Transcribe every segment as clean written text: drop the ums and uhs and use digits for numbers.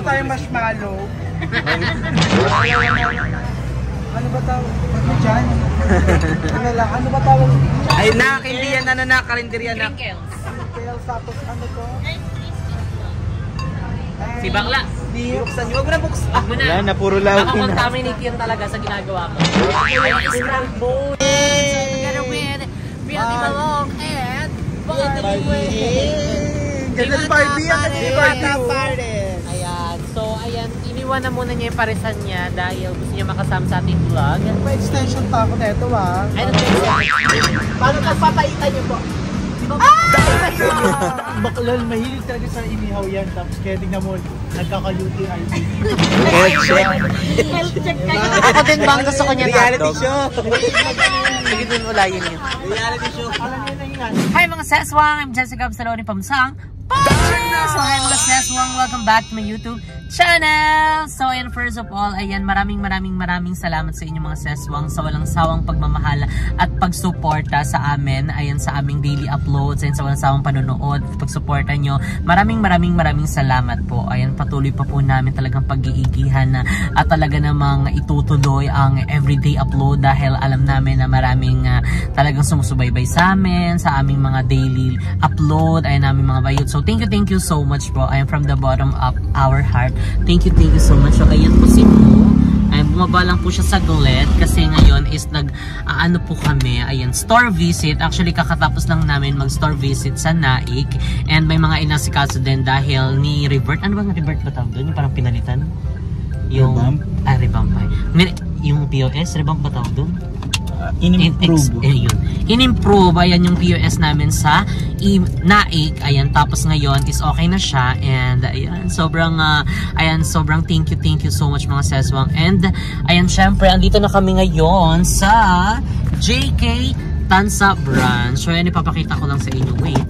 tayong marshmallow. Ano ba tawag? Ano dyan? Ano ba tawag? Ay nak, hindi yan ano na, karinderya na. Crinkles, tapos ano to? Si Bakla. Buksan niyo. Huwag mo na buksan. Huwag mo na. Wala na, puro lawin na. Nakakontaminate yan talaga sa ginagawa ko. Scramble. Together with Beauty Balong and Barbie. Ganda si Barbie. Ayan. So, ayan. Iniwan na muna niya yung parisan niya dahil gusto niya makasama sa ating vlog. May extension pa ako neto ah. Ay, nag-extension. Paano pagpapaitan niyo po? Baklal, mahilig talaga sa inihaw yan. Tapos kaya tingnan mo, nagkaka-UTI. Health check kayo. Ako din ba ang gusto ko niya? Reality show. Sige dun, ulayin niyo. Reality show. Hi mga Seswang! I'm Jessica Absaloni Pamsang. So hi mga Seswang! Welcome back to my YouTube channel! So ayan, first of all, ayan, maraming salamat sa inyo mga Seswang sa walang sawang pagmamahal at pagsuporta sa amin. Ayan, sa aming daily uploads, ayan, sa walang sawang panonood, pagsuporta nyo. Maraming salamat po. Ayan, patuloy pa po namin talagang pag-iigihan na at talaga namang itutuloy ang everyday upload dahil alam namin na maraming talagang sumusubaybay sa amin, sa aming mga daily upload, ayan, aming mga bayot. So thank you so much po. I am from the bottom of our heart. Thank you so much. So ayan po si Mo. Ay, bumaba lang po siya saglit kasi ngayon is ano po kami, ayan, store visit. Actually kakatapos lang namin mag store visit sa Naik and may mga inasikaso din dahil ni Revert. Ano bang Revert ba tawag doon? Yung parang pinalitan? Yung revamp ay. Yung POS, revamp ba tawag doon? In-improve, ayan yung POS namin sa Naik, ayan, tapos ngayon is okay na siya and ayan, sobrang thank you so much mga Seswang. And ayan, syempre andito na kami ngayon sa JK Tansa branch. So ayan, ipapakita ko lang sa inyo, wait.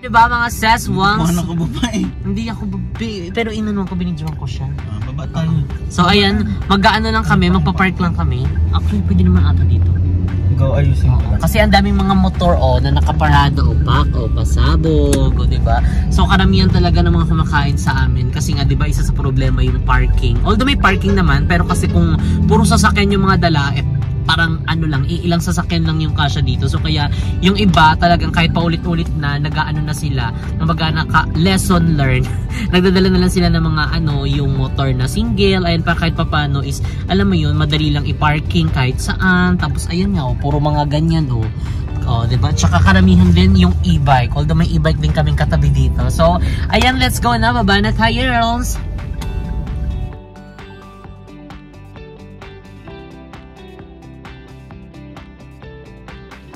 Diba mga Seswang? Ano ka babae? Hindi ako babae, pero inanon ko, binidyoan ko siya. Baba tayo. So ayan, mag-aano lang kami, magpa-park lang kami. Actually, pwede naman ata dito. Ikaw ayusin ko lang. Kasi ang daming mga motor na nakaparado pasabog, diba? So karamihan talaga ng mga kumakain sa amin kasi nga diba isa sa problema yung parking. Although may parking naman, pero kasi kung puro sasakyan yung mga dala, parang ano lang, ilang sasakyan lang yung kasya dito. So kaya yung iba talagang kahit paulit-ulit na nag-aano na sila, lesson learned. Nagdadala na lang sila ng mga yung motor na single, ayan, pa kahit papano is alam mo yun, madali lang i-parking kahit saan. Tapos ayan nga, puro mga ganyan diba? Tsaka karamihan din yung e-bike. Although may e-bike din kaming katabi dito. So ayan, let's go na, baba na tayo, girls.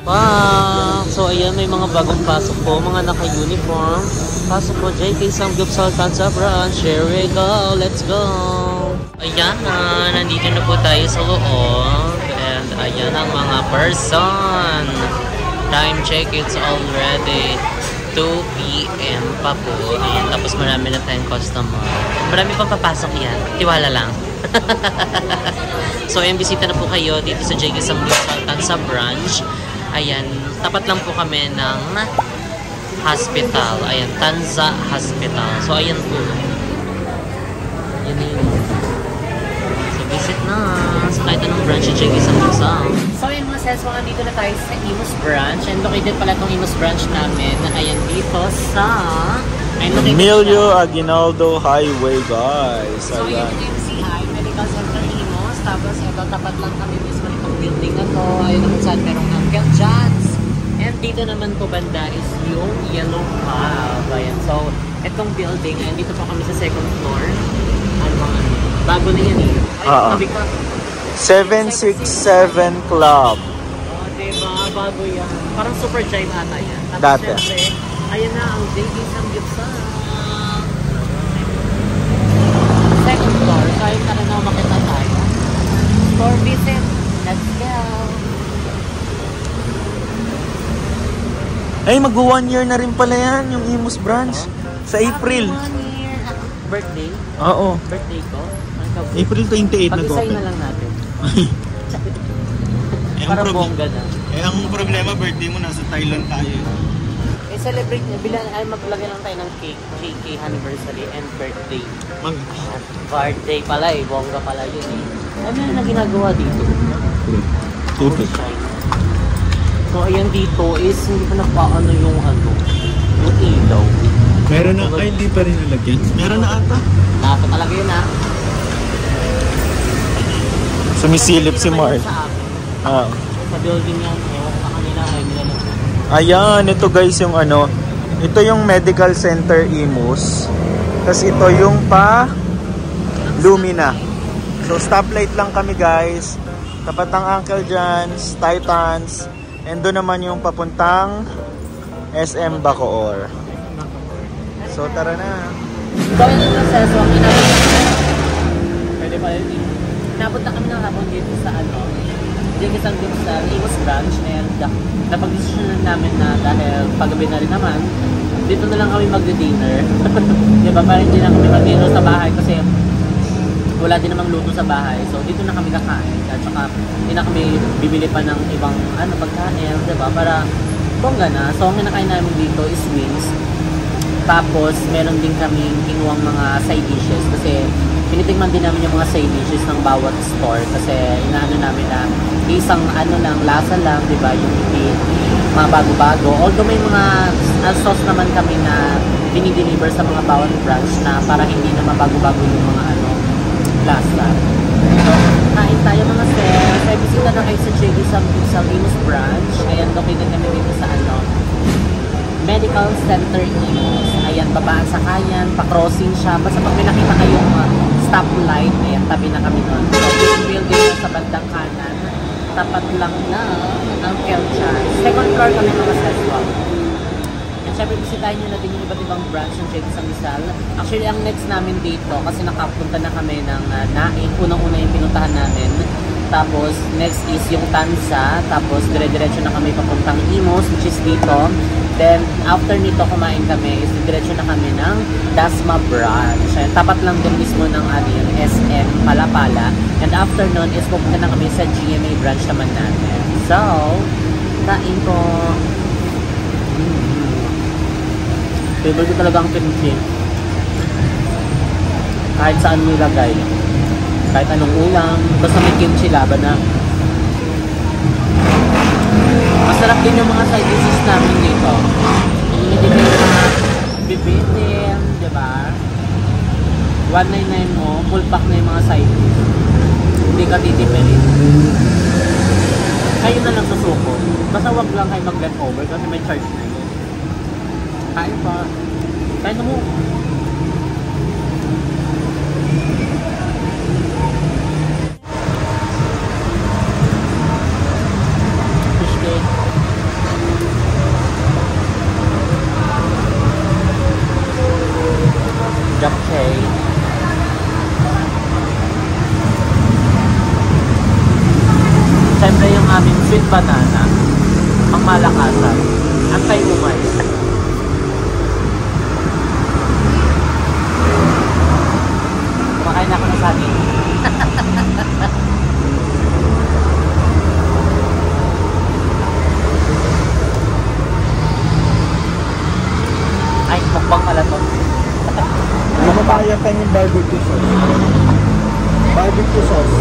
Wow! So ayan, may mga bagong pasok po, mga naka-uniform. Pasok po JK Samgyupsal Tansa branch. Here we go, let's go! Ayan na, nandito na po tayo sa loob. And ayan ang mga person. Time check, it's already 2 PM pa po. Ayan, tapos marami na tayong customer. Marami pang papasok yan, tiwala lang. So ayan, bisita na po kayo dito sa JK Samgyupsal Tansa branch. Ayan, tapat lang po kami ng hospital. Ayan, Tanza Hospital. So, ayan po. Yan na yun. So, visit na. So, kahit anong branch yung JK Samgyupsal. So, ayan mga Seswang, andito na tayo sa Imus branch. And located pala itong Imus branch namin. Ayan, dito sa Emilio Aguinaldo Highway, guys. So, yun yung MCI, Medical Center Imus. Tapos, ito, tapat lang kami mismo nitong building na to. Ayun naman saan merong Uncle John's. And dito naman po banda is yung Yellow Cab. Ayan. So, itong building, ayan, dito po kami sa second floor. Bago na yan eh. Ay, 767 Club. Diba? Bago yan. Parang super giant ata yan. Tapos dati. Syempre, ayan na ang JK Samgyupsal. Second floor. So, ayun na rin na makita tayo. Store visit. Let's go. Ay, mag-1 year na rin pala yan, yung Imus branch. Sa April. 1 year. Birthday? Oo. Birthday ko? April 28 Pag-isay na lang natin. Para bongga na. ang problema, birthday mo, nasa Thailand tayo. Celebrate niya, maglagay lang tayo ng cake, KK anniversary and birthday. Birthday pala bongga pala yun Ano na ginagawa dito? Tubig. So ayan dito is hindi pa nagpaano yung ilaw. Meron na, hindi pa rin nalagyan. Meron na ata. Dapat talaga yun Sumisilip si Mark. Sa building yan, ewan ko sa kanila nila. Ayan, ito guys yung ito yung medical center Imus. Tapos ito yung Lumina. So stoplight lang kami guys. Tapat ng Uncle John's, Titans. And doon naman yung papuntang SM Bacoor. So tara na. Going to process, pwede pa yun Inabot na kami ng hapon dito sa dito sa Imus branch and napag-decision namin na dahil paggabi na rin naman, dito na lang kami magdi-dinner. Diba? Parang hindi na kami mag-dinner sa bahay kasi wala din namang luto sa bahay. So dito na kami kakain at saka hindi na kami bibili pa ng ibang pagkain, diba? Para bongga na. So ang kinakain namin dito is wings. Tapos meron din kami kinuwang mga side dishes kasi pinitigman din namin yung mga side dishes ng bawat store kasi inaano namin na isang lang, lasa lang, di ba? Yung hindi mga bago-bago. Although may mga sauce naman kami na dinideliver sa mga bawat branch na para hindi na mabago-bago yung mga lasa. So, kain tayo mga sir. May bisita na kayo sa JD sa Imus branch. Ayan, located kami dito sa Medical Center Imus. Ayan, babaan sa kayan, pa-crossing siya. Basta pag may nakita kayong stoplight, ayan, tabi na kami nun. So, this building na sa bandang kanan, tapat lang na ang Kelchan. Second floor kami mga seswa. And syempre, bisitahin nyo na din yung iba't ibang branch ng JD sa Rizal. Actually, ang next namin dito, kasi nakapunta na kami ng Naik. Unang-una yung pinuntahan namin. Tapos, next is yung Tanza. Tapos, dire-diretso na kami papuntang Imus, which is dito. Then, after nito kumain kami, is diretso na kami ng Dasma branch. Tapat lang din mismo ng SM Palapala. And after nun, is pupunta na kami sa GMA branch naman natin. So, kain ko. Favorite ko talaga ang kimchi. Kahit saan mo ilagay. Kahit anong ulam. Basta may kimchi laban na. Masarap din yung mga side dishes namin dito. Hindi kayo mga bibitin, diba? 199 mo, full pack na yung mga side dish. Hindi ka titipilin. Kayo na lang susuko. Basta wag lang kayo mag-leftover kasi may charge na yun. Kain pa. Kain na mo. Japchae. Siyempre yung aming sweet banana, ang malakasan, antay-umay. Kumakain na ako ng saging. Ay, mukbang pala to. Lumabaya pa yung barbecue sauce. Barbecue sauce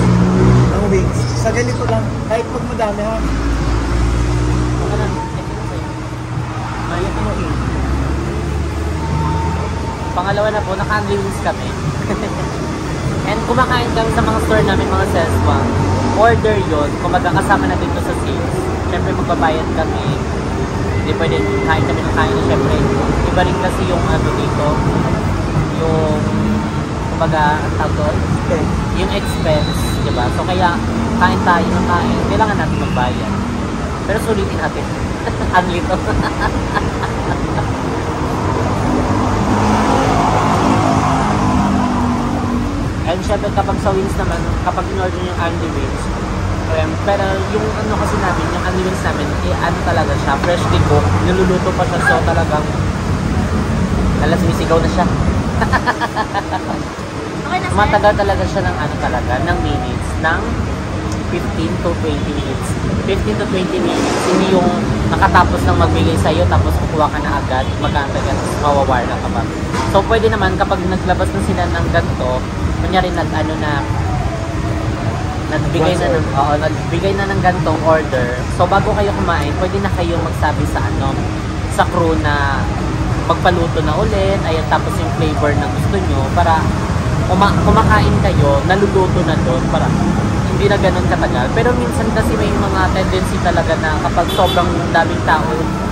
ng wings. Sa ganito lang, kahit pag madami ha. Pangalawa na po, naka-only wings kami. And kumakain kami sa mga store namin, mga seswa. Order yun, kung magkakasama natin ito sa sales. Siyempre magbabayad kami. Hindi pwede kain kami ng kain. Siyempre, iba rin kasi yung dito. Yung kumbaga ang tawag yung expense, diba? So kaya kain tayo ng kain, kailangan natin magbayad. Pero sulitin natin. Ang lito. And syempre kapag sa wings naman, kapag in-order yung Andy Wings, pero yung kasi namin, yung Andy Wings namin, talaga siya, freshly cooked, niluluto pa siya, so talagang sumisigaw na siya. Okay na, matagal talaga siya ng talaga, ng minutes, ng 15 to 20 minutes. 15 to 20 minutes, hindi yung nakatapos lang magbigay sa'yo tapos kukuha ka na agad, mag-aantay ka, tapos mawawire ka pa. So, pwede naman kapag naglabas na sila ng ganito, kunyari nagbigay na ng gantong order. So, bago kayo kumain, pwede na kayong magsabi sa crew na magpaluto na ulit, ayan, tapos yung flavor na gusto nyo, para kumakain kayo, naluluto na doon, para hindi na ganun katagal. Pero minsan kasi may mga tendency talaga na kapag sobrang daming tao,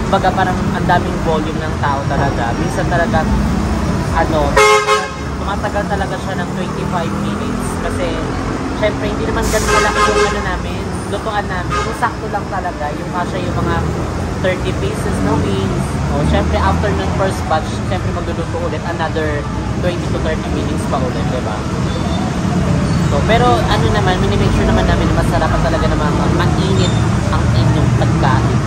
baga parang ang daming volume ng tao talaga, minsan talaga, tumatagal talaga siya ng 25 minutes. Kasi, syempre, hindi naman ganun malaki yung namin, lutuan namin. Yung sakto lang talaga, yung kasya yung mga 30 pieces na wings. O, syempre, after ng first batch, syempre magluluto ulit another 20 to 30 minutes pa ulit, diba? So, pero naman, minimake sure naman namin na masarap talaga naman mainit ang inyong pagkain.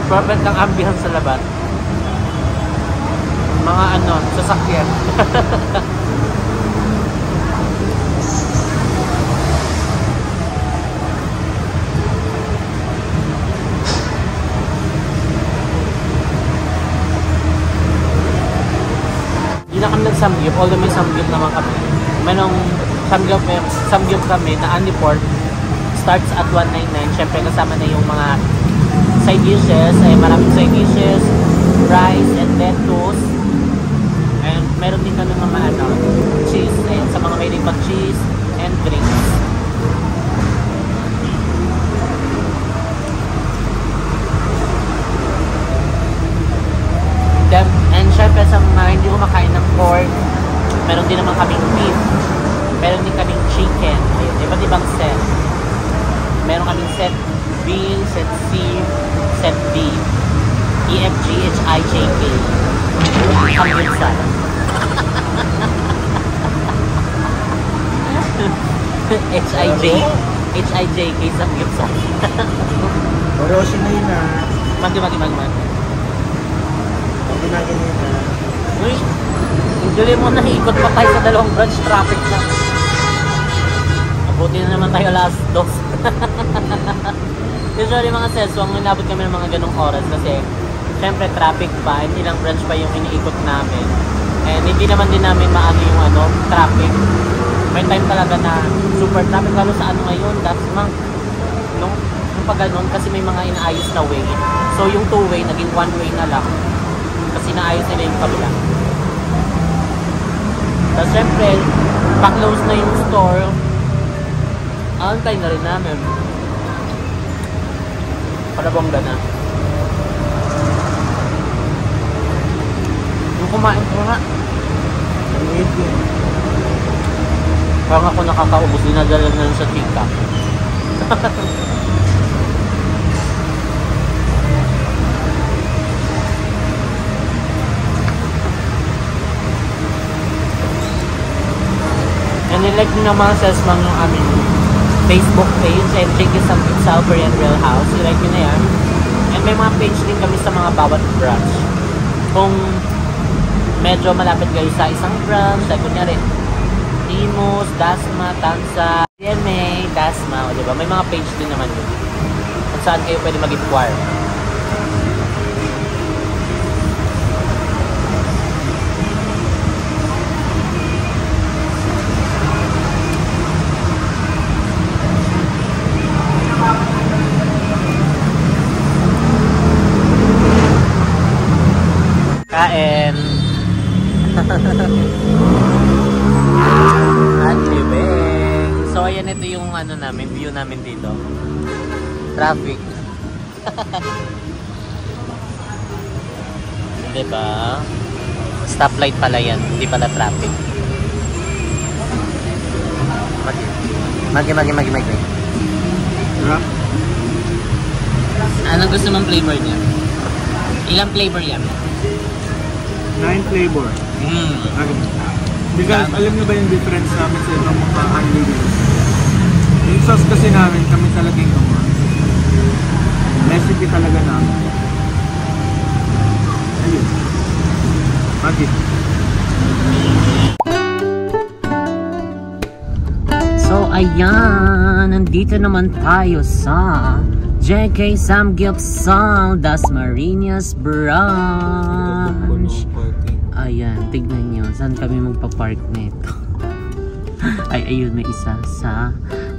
Perfect ang ambience sa labas. Mga sasakyan. Hindi na kami nag-samgyup, although may samgyup naman kami. Mayroong samgyup kami na only pork, starts at 199. Syempre kasama na yung mga side dishes, ay maraming side dishes, rice and lettuce, and meron din kami mga cheese, ayun, sa mga mahilig pag cheese and drinks. And syempre sa mga hindi kumakain ng pork, meron din naman kaming beef, meron din kaming chicken, ayun, iba't ibang set. Meron kaming set B, set C, set D, E, F, G, H, I, J, K. Kamyunsan. H, I, J, K, Samgyupsal. Oroshi na yun Magi. Magi na. Uy, enjoy mo na, ikot pa tayo sa dalawang branch, traffic na. Mabuti na naman tayo last dos. Usually mga seswang, nilabot kami ng mga ganong oras kasi syempre traffic pa and ilang branch pa yung iniikot namin. And hindi naman din namin maano yung traffic. May time talaga na super traffic, lalo sa ngayon, last month. Nung pag ganun, kasi may mga inaayos na way. So yung two-way, naging one-way na lang. Kasi naayos nila yung kabila. Tapos syempre, pa-close na yung store. Antay na rin namin. Para bongga na. Yung kumain ko nga. Parang ako nakakaubos, dinadala na sa tika. And nilike nyo naman sa SMAM yung aming Facebook page and Jiggy Samgyupsal Korean Grill House. I-like nyo na yan. And may mga page din kami sa mga bawat branch. Kung medyo malapit kayo sa isang branch, like kunyari, Imus, Dasma, Tansa, CMA, Dasma, o diba? May mga page din naman yun. Kung saan kayo pwede mag-inquire. Kain. At libing. So ayan, ito yung namin, view namin dito. Traffic. Diba? Stoplight pala yan, hindi pala traffic. Magi. Diba? Anong gusto mong flavor niya? Ilang flavor yan? 9 flavor. Because alam niyo ba yung difference namin sa ibang mga unleaders? Yung sauce kasi namin, kami talaga yung gumawa. Recipe talaga namin. Ayun. Magi. So ayan, nandito naman tayo sa JK Samgyeopsal Dasmariñas Branch. Ayan, tignan nyo, saan kami magpa-park nito. Ay, ayun, may isa sa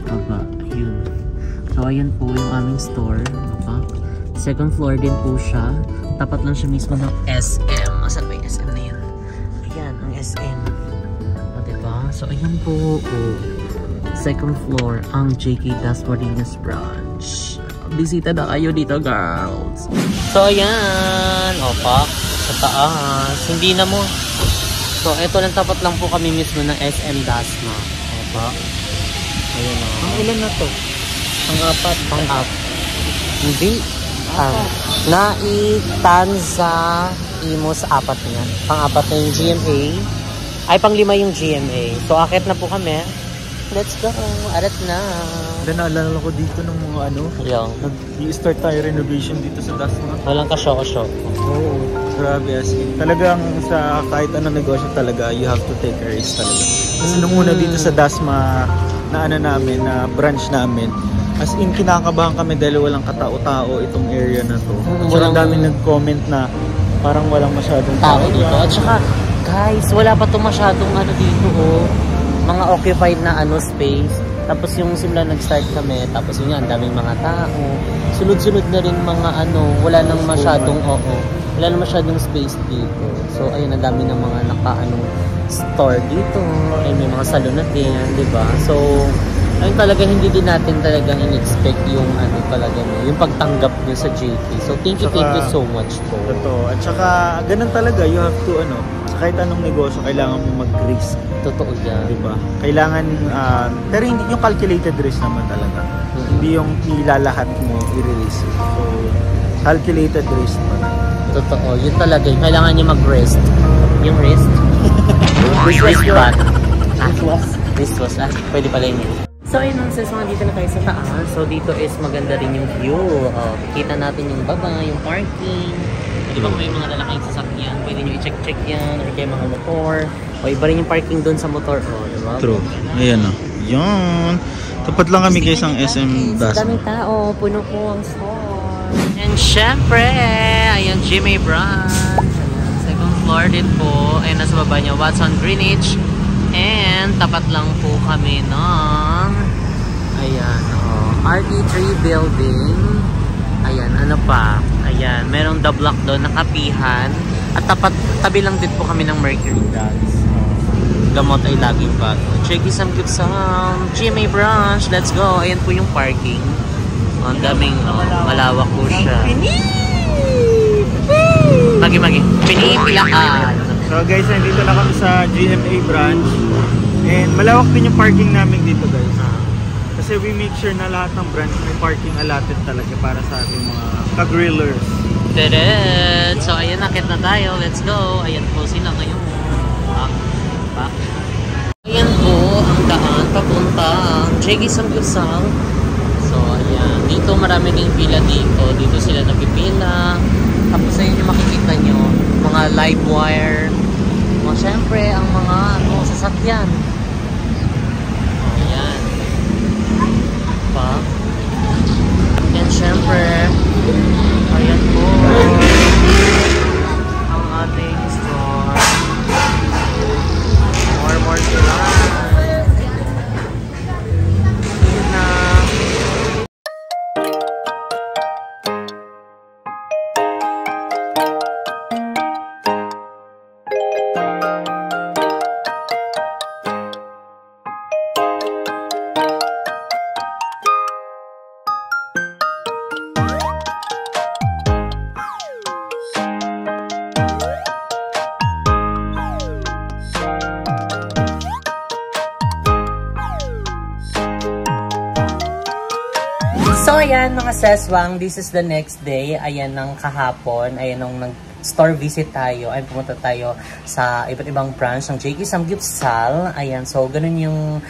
baba. Ayun. So ayan po yung aming store. Baba. Second floor din po siya. Tapat lang siya mismo ng SM. Asan ba yung SM na yun? Ayan, ang SM. O, diba? So ayan po. Second floor ang JK Dasmariñas Branch. Bisita na kayo dito, girls. So ayan, opa, sa taas. Hindi na mo. So eto lang, tapat lang po kami mismo ng SM Dasma. Opa. Ayan o. Ang ilan na to? Pang-apat. Hindi. Naitanza Imos apat na yan. Pang-apat na yung GMA. Ay, pang-lima yung GMA. So akit na po kami. Let's go. Arat na. Naalala ko dito ng mga Yung. nag-start tayo renovation dito sa Dasma. Walang ka-show-show. Oo. Grabe as in. Talagang sa kahit anong negosyo talaga, you have to take a risk talaga. Kasi nung una dito sa Dasma na namin, na branch namin, as in kinakabahan kami dahil walang katao-tao itong area na to. Walang daming nag-comment na parang walang masyadong Tao dito. At saka, guys, wala pa to masyadong dito mga occupied na space. Tapos yung simula nag-start kami, tapos yun nga, ang daming mga tao. Sunod-sunod na rin mga wala nang masyadong, wala nang masyadong space dito. So, ayun, ang dami ng mga store dito. Ay, may mga salon na din, di ba? So, ayun talaga, hindi din natin talagang in-expect yung talaga yung pagtanggap nyo sa JK. So, thank you so much po. Totoo. At saka, ganun talaga, you have to, sa kahit anong negosyo, kailangan mo mag-risk. Totoo yan. Diba? Kailangan, pero hindi yung calculated risk naman talaga. Hindi yung ilalahat mo, i-release. So, calculated risk pa. Totoo. Yun talaga. Kailangan nyo mag-rest. Yung rest? This was bad. This was, pwede pala yun. So, ayun mga sis, dito na tayo sa taas. So, dito is maganda rin yung view. Kita natin yung baba, yung parking. Di ba kung may mga lalaking sasakyan, pwede nyo i-check yan or kaya mga motor. O iba rin yung parking doon sa motor. Diba? True. Ayan o. Yun. Tapat lang kami guys ang SM Dasma. Daming tao. Puno po ang store. And syempre, ayan, GMA Branch. Second floor din po. Ayan, nasa baba niya, Watson Greenwich. And tapat lang po kami ng ayan, RT3 building. Ayan, ano pa? Ayan, merong The Block doon, nakapihan. At tabi lang din po kami ng Mercury Drugs. Gamot ay laging bago. JK Samgyeopsal GMA Branch, let's go. Ayan po yung parking. Ang daming, malawak po siya. Magi. Pinipilakan. So guys, nandito na kami sa GMA branch. And malawak din yung parking namin dito guys. Kasi we make sure na lahat ng branch may parking allotted talaga para sa ating mga ka-grillers. Diret! So ayan, nakit na tayo. Let's go. Ayan po sila ngayon. Back. Ayan po ang daan papunta JK Samgyeopsal. So ayan, dito marami ding pila dito. Dito sila napipila. Tapos ayun yung makikita nyo, mga live wire. Siyempre, ang mga sasakyan. Ayan. Pa. And siyempre, ayan po ang ating store. More sila. Yun na. So ayan mga seswang, this is the next day. Ayan ng kahapon, ayan nung nag-store visit tayo, ay pumunta tayo sa iba't ibang branch ng JK Samgyupsal. Ayan, so ganun yung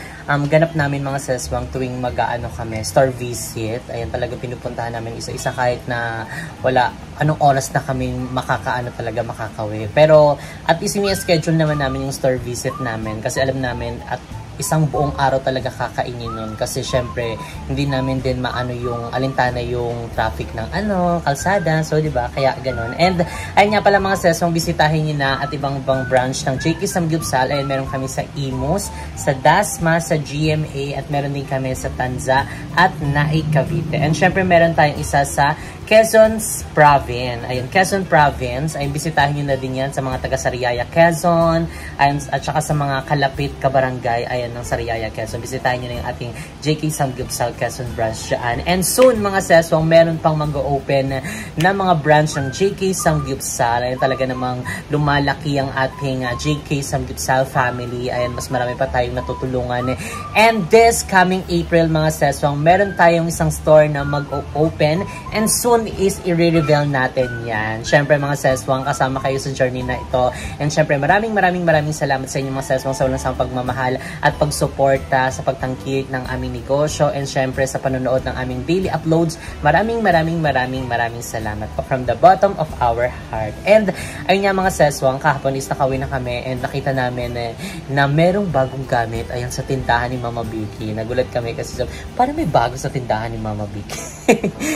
ganap namin mga seswang tuwing mag-aano kami, store visit. Ayan, talaga pinupuntahan namin isa-isa kahit na wala anong oras na kami makakauwi. Pero at least schedule naman namin yung store visit namin kasi alam namin at isang buong araw talaga kakainin nun kasi syempre hindi namin din maano yung alintana yung traffic ng kalsada, so di ba kaya ganun. And ayun nga pala mga sesong, bisitahin niyo na at ibang branch ng JK Samgyupsal. Ayun, meron kami sa Imus, sa Dasma, sa GMA at meron din kami sa Tanza at Naik, Cavite. And syempre meron tayong isa sa Quezon Province. Ayun, Quezon Province. Ayun, bisitahin nyo na din yan sa mga taga Sariaya, Quezon. Ayun, at saka sa mga kalapit kabarangay, ayan, ng Sariaya, Quezon. Bisitahin nyo na yung ating JK Samgyupsal Quezon branch dyan. And soon, mga seswang, meron pang mag-open na mga branch ng JK Samgyupsal. Ayun, talaga namang lumalaki ang ating JK Samgyupsal family. Ayun, mas marami pa tayong natutulungan. And this coming April, mga seswang, meron tayong isang store na mag-open. And soon is i-reveal natin yan. Syempre mga seswang, kasama kayo sa journey na ito. And syempre maraming salamat sa inyo mga seswang sa walang samang pagmamahal at pagsuporta sa pagtangkik ng aming negosyo. And syempre sa panonood ng aming daily uploads. Maraming salamat po from the bottom of our heart. And ayun nga mga seswang, kahapon is nakawin na kami and nakita namin na merong bagong gamit ayan sa tindahan ni Mama Vicky. Nagulat kami kasi parang may bago sa tindahan ni Mama Vicky.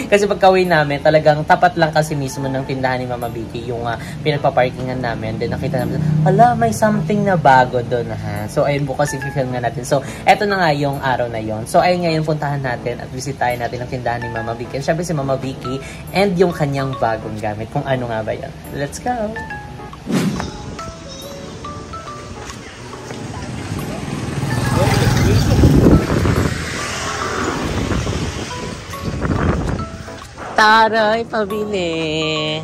Kasi pagkawin namin, talagang tapat lang kasi mismo ng tindahan ni Mama Vicky yung pinagpaparkingan namin. Then nakita namin, hala, may something na bago doon ha. So ayun, bukas i-film nga natin. So eto na nga yung araw na yon. So ayun ngayon, puntahan natin at bisitahin natin ang tindahan ni Mama Vicky. And syempre si Mama Vicky and yung kanyang bagong gamit. Kung ano nga ba yan. Let's go! Taray, pabili.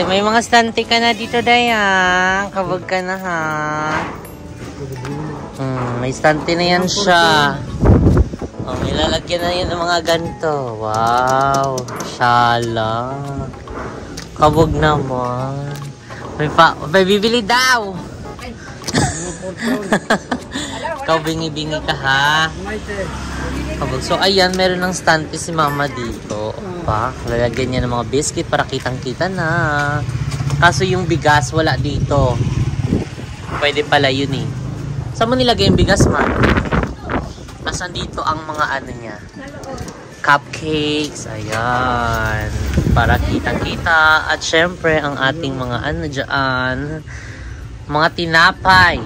May mga stante ka na dito, Dayang. Kabag ka na, ha? May stante na yan siya. Oh, may lalagyan na yan ng mga ganito. Wow. Shala. Kabag naman. May bibili daw. Ikaw bingi-bingi ka, ha? So ayan, meron ng stante si Mama dito. Lalagyan niya ng mga biscuit para kitang-kita na. Kaso yung bigas wala dito. Pwede pala yun eh. Saan mo nilagay yung bigas, Ma? Nasaan dito ang mga ano niya? Cupcakes. Ayan. Para kitang-kita. At syempre ang ating mga ano dyan. Mga tinapay.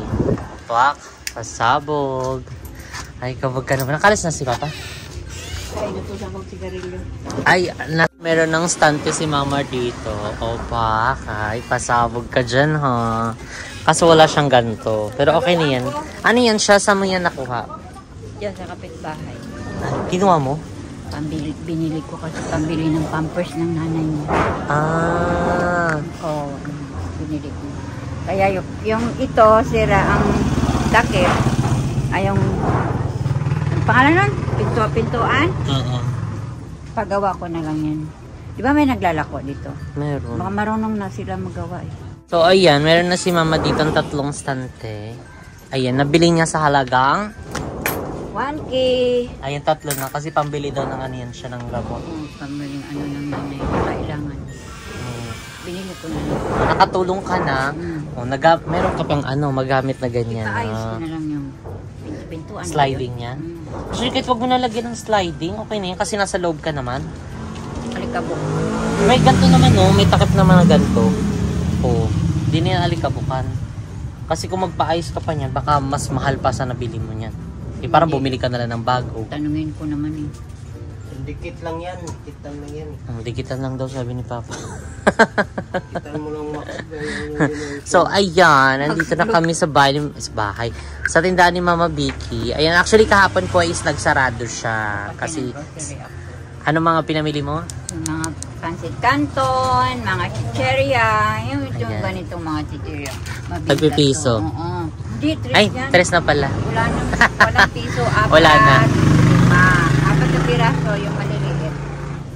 Pasabog. Ay, kabag ka naman. Nakalis na si Papa? Ay, natusan kong sigarilyo. Ay, meron ng stante si Mama dito. Opa, ay, pasabog ka dyan, ha? Kaso wala siyang ganito. Pero okay na yan. Ano yan siya? Saan mo yan nakuha? Diyan sa kapitbahay. Kinuha mo? Binili ko kasi pambili ng pampers ng nanay niya. Oo, binili ko. Kaya yung ito, sira ang takip. Ay, yung pangalan nun? Pintuan? Oo. Pagawa ko na lang yan. Di ba may naglalako dito? Meron. Baka marunong na sila magawa eh. So, ayan. Meron na si Mama dito ang 3 stante. Ayan. Nabili niya sa halagang 1K. Ayan, 3 na. Kasi pambili daw ng ano yan siya ng gamot. Pambiling ano ng nanay. Kailangan. Binili ko na. Nakatulong ka na. Meron ka pang magamit na ganyan. Ipaayos ko na lang yung pintuan. Sliding niya. Actually, kahit wag mo nalagyan ng sliding, okay na yan kasi nasa loob ka naman. Alikabok. May ganito naman, may takip naman na ganito. Di na yan alikabukan. Kasi kung magpaayos ka pa niyan, baka mas mahal pa sa nabili mo niyan. Parang bumili ka na lang ng bago. Tanungin ko naman eh. Dikit lang yan. Dikitan lang yan. Dikitan lang daw, sabi ni Papa. Dikitan mo lang So, ayan. Nandito na kami sa bahay. Sa tindahan ni Mama Vicky. Ayan, actually kahapon po is nagsarado siya. Kasi, ano mga pinamili mo? Mga pancit canton, mga chicheria. Yung ganitong mga chicheria. Tagpipiso. Oo. Di, 3 Ay, yan. 3 na pala. Walang piso, 4. Wala na. 5. piraso yung maliliit.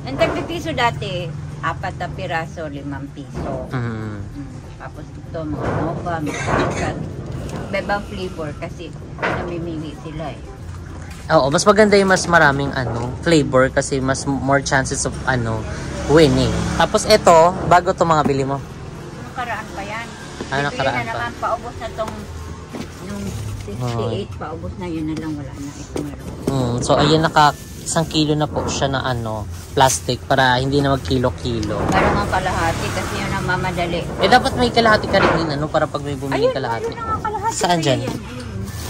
Ang tagpipiso dati, 4 na piraso, 5 piso. Tapos ito, mga nova, mga bebang flavor kasi namimili sila eh. Oo, mas maganda yung mas maraming flavor kasi mas more chances of winning. Tapos ito, bago to mga bili mo. Nakaraan pa yan. Nakaraan na naman, paubos na tong yung 68, paubos na yun na lang, wala na. Ito meron. So ayan, 1 kilo na po siya na plastic para hindi na mag-kilo-kilo. Parang ang kalahati kasi yun ang mamadali. Dapat may kalahati ka rin din para pag may bumili kalahati. Ayun ang kalahati. Saan dyan?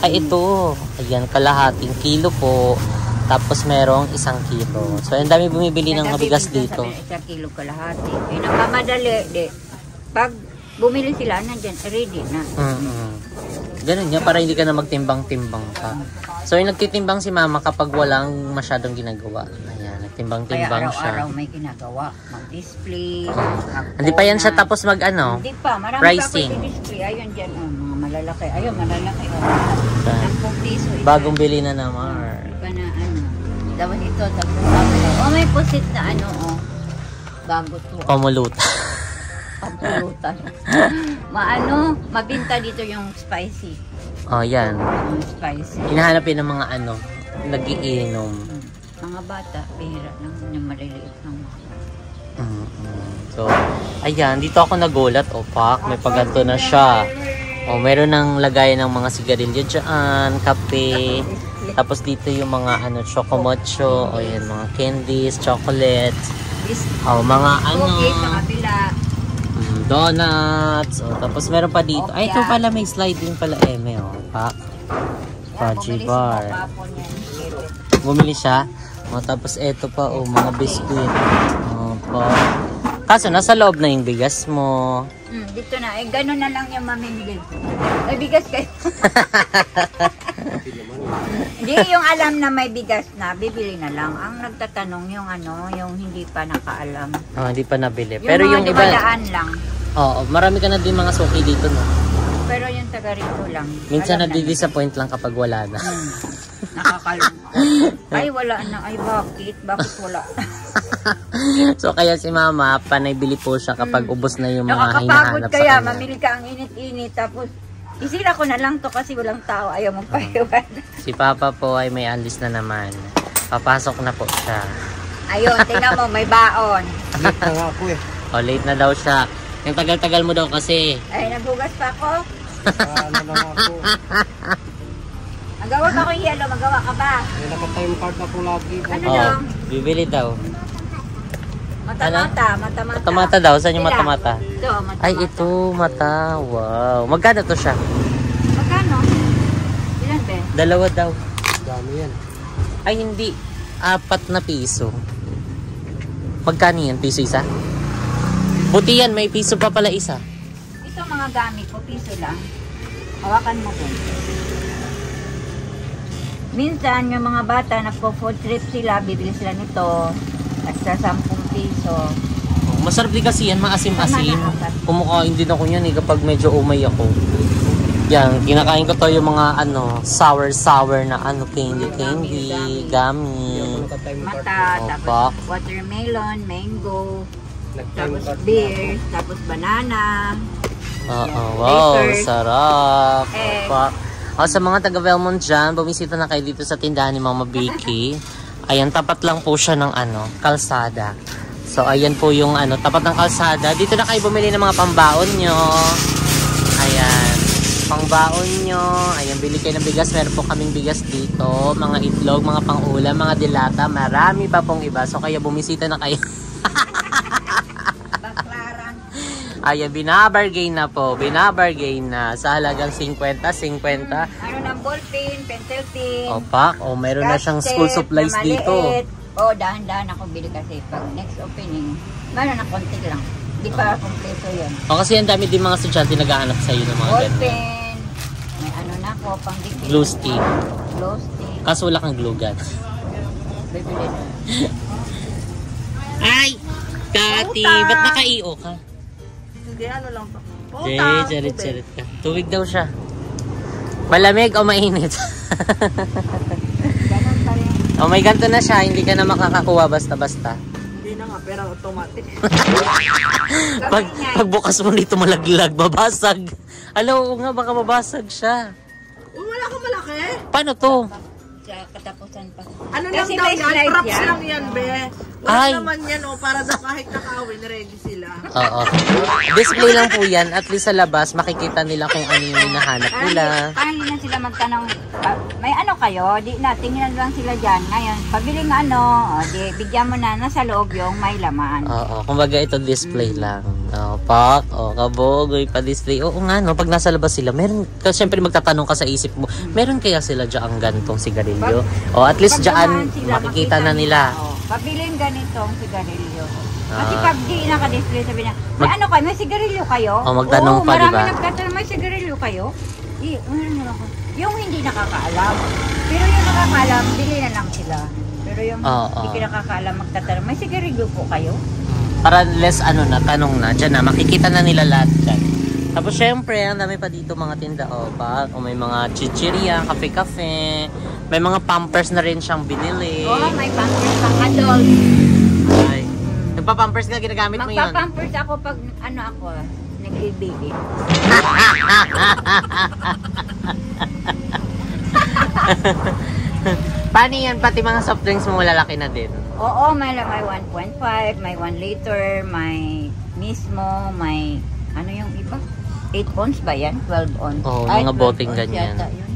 Ay, ito. Ayan, kalahating kilo po. Tapos merong 1 kilo. So, ang dami bumibili ng mabigas dito. 1 kilo kalahati. Yun ang mamadali. Pag bumili sila, nandyan, ready na. Ganun nga, para hindi ka na magtimbang-timbang pa. So, yung nagtitimbang si mama kapag walang masyadong ginagawa. Ayan, nagtimbang-timbang siya. Kaya araw-araw may ginagawa. Mag-display. Hindi pa yan siya tapos Hindi pa. Marami pricing. pa ako i-display. Ayun dyan, mga malalaki. Ayun, malalaki. 10 piso. Bagong bili na naman. Iba na Tapos ito, may pusit na bago to. Pamulutan. Pampulutan. Mabinta dito yung spicy. Oh, yan. Yung spicy. Hinahanapin ng mga nagiinom. Mga bata, pera lang, yung maliliit lang. So, ayan, dito ako nagulat. Pak, may paganto na siya. Meron ng lagayan ng mga sigarilyo dyan, kape. Tapos dito yung mga chocomocho, yan, mga candies, chocolates. Mga Okay, sa kabila. Donuts. Tapos meron pa dito. Ay, ito pala may sliding pala. Pak. Fudgy bar. Bumili siya. Tapos ito pa, mga biskuit. Kaso, nasa loob na yung bigas mo. Dito na. Gano'n na lang yung mamimili. May bigas kayo. Hindi, yung alam na may bigas na, bibili na lang. Ang nagtatanong yung yung hindi pa nakaalam. Hindi pa nabili. Yung pero mga yung iba, dumadaan lang. Marami ka na din mga suki dito, no? Pero yung taga rito lang. Minsan alam nadi-disappoint lang kapag wala na. Nakakalungkot. Ay, wala na. Ay, bakit? Bakit wala? So, kaya si mama, panay-bili po siya kapag ubos na yung mga Nakakapagod hinahanap sa kaya, kanya. mamili ka ang init-init. Tapos, isira ko na lang to kasi walang tao. Ayaw magpahiwan. Si Papa po ay may alis na naman. Papasok na po siya. Ayun, tingnan mo, may baon. Late na nga ako eh. Late na daw siya. Yung tagal-tagal mo daw kasi. Ay, naghugas pa ako. Na nga ako. Magawa ka ko yelo, magawa ka ba? Naka-time card ako lagi. Ano lang? Bibili daw. Mata-mata, mata-mata. Mata-mata daw. Saan yung Sila. mata-mata? Ito, mata-mata. Ay, ito, mata. Wow. Magkano to siya? Magkano? Ilan ba? 2 daw. Dami yan. Ay, hindi. 4 na piso. Magkano yan? Piso isa? Buti yan, may piso pa pala isa. Ito mga gamit ko, piso lang. Hawakan mo po. Minsan, yung mga bata, nagpo-food trip sila, bibili sila nito. At sa 10 piso. Masarap din kasi yan, maasim-asim. Kumakain din ako yan kapag medyo umay ako. Yan, kinakain ko to yung mga sour-sour na candy, gummy. Mata, tapos watermelon, mango, tapos beer, tapos banana. Wow, Dessert. sarap. Eh. Sa mga taga-Belmont dyan, bumisita na kayo dito sa tindahan ni Mama Vicky. Ayan, tapat lang po siya ng kalsada. So, ayan po yung tapat ng kalsada. Dito na kayo bumili ng mga pambaon nyo. Ayan, pangbaon nyo. Ayan, bili kayo ng bigas. Meron po kaming bigas dito. Mga itlog, mga pangulam, mga dilata. Marami pa pong iba. So, kaya bumisita na kayo. Baklaran. Ayan, binabargain na po. Binabargain na. Sa halagang 50. Ano ng ballpen, pencil pin. Pak. Meron na siyang school supplies dito. Dahan-dahan ako bili kasi pag next opening, meron na konti lang. Di pa kompleto yun. Kasi ang dami din mga estudyante naghahanap sa iyo ng mga ganyan. Ballpen. May na ako, pang dikit. Glue stick. Glue stick. Kaso wala kang glue gun. Bibili na. Ay! Kati! Ba't naka-EO ka? Hindi, lang to. Charit ka. Tubig daw siya. Malamig o mainit? Ganun pa rin. Oh, may ganito na siya. Hindi ka na makakakuha basta-basta. Hindi na nga, pero automatic. Pagbukas mo dito malaglag, babasag. Alam nga, baka babasag siya. Wala ka malaki. Paano to? Sa katapusan pa. Ano lang Kasi daw may yan? slide Props yan. lang yan, be. Ay. Wala naman yan, para daw kahit nakawin, ready sila. Oo. Display lang po yan. At least sa labas, makikita nila kung ano yung hinahanap nila. Parang hindi na sila magtanong, may ano kayo? Di na, tingnan lang sila dyan. Ngayon, pabiling ano, di, bigyan mo na nasa loob yung may laman. Oo. Kumbaga ito display lang. Oh, pak. Oh, kabogoy pa display. Oo nga, no? Pag nasa labas sila, meron, kasi syempre magtatanong ka sa isip mo, meron kaya sila dyan ang gantong sigarilyo? O at least dyan, makikita na nila. Pabiling ganitong sigarilyo. Kasi pag di naka-display, sabi na, may ano kayo? May sigarilyo kayo? Oh, magtanong pa, di ba? Marami nagtatanong, may sigarilyo kayo? Yung hindi nakakaalam. Pero yung nakakaalam, bili na lang sila. Pero yung hindi nakakaalam, magtatanong, may sigarilyo po kayo? Para less ano na, tanong na, dyan na, makikita na nila lahat dyan. Tapos syempre, ang dami pa dito mga tinda, o may mga chichirya, kafe-kafe, may mga pampers na rin siyang binili. May pampers pang adult. Ay, nagpa-pampers ka, ginagamit mo yun? Magpa-pampers ako pag ano ako, nag-baby. Paano yan? Pati mga soft drinks mo malalaki na din? Oo, may 1.5, may 1 liter, may mismo, may ano yung iba? 8 ounce ba yan? 12 ounce? Oo, ay, mga boting ganyan. yata yun.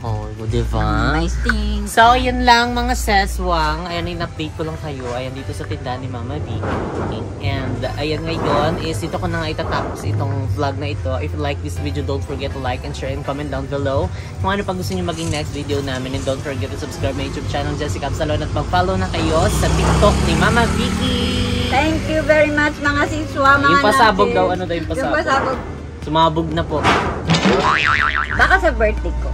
Oh, diba? May sting. So, yun lang mga seswang. Ayan, in-update ko lang kayo. Ayan, dito sa tindahan ni Mama B. And, ayan ngayon is ito ko na nga itatapos itong vlog na ito. If you like this video, don't forget to like and share and comment down below. Kung ano pa gusto nyo maging next video namin. And don't forget to subscribe my YouTube channel, Jessica Absalon. At mag-follow na kayo sa TikTok ni Mama Vicky. Thank you very much mga siswa, mga Yung pasabog natin. daw, ano daw yung pasabog? Yung pasabog. Sumabog na po. Baka sa birthday ko.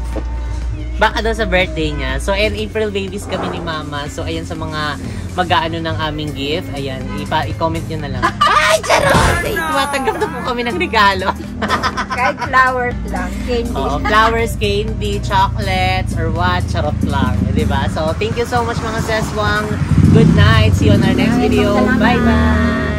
Baka daw sa birthday niya. So, ayan, April babies kami ni Mama. So, ayan sa mga mag-aano ng aming gift. Ayan, i-comment nyo na lang. Ay, charot! Tumatanggap na po kami ng regalo. Kahit flowers lang, candy. Oo, flowers, candy, chocolates, or what, charot lang. Diba? So, thank you so much mga seswang. Good night. See you on our next video. Bye-bye!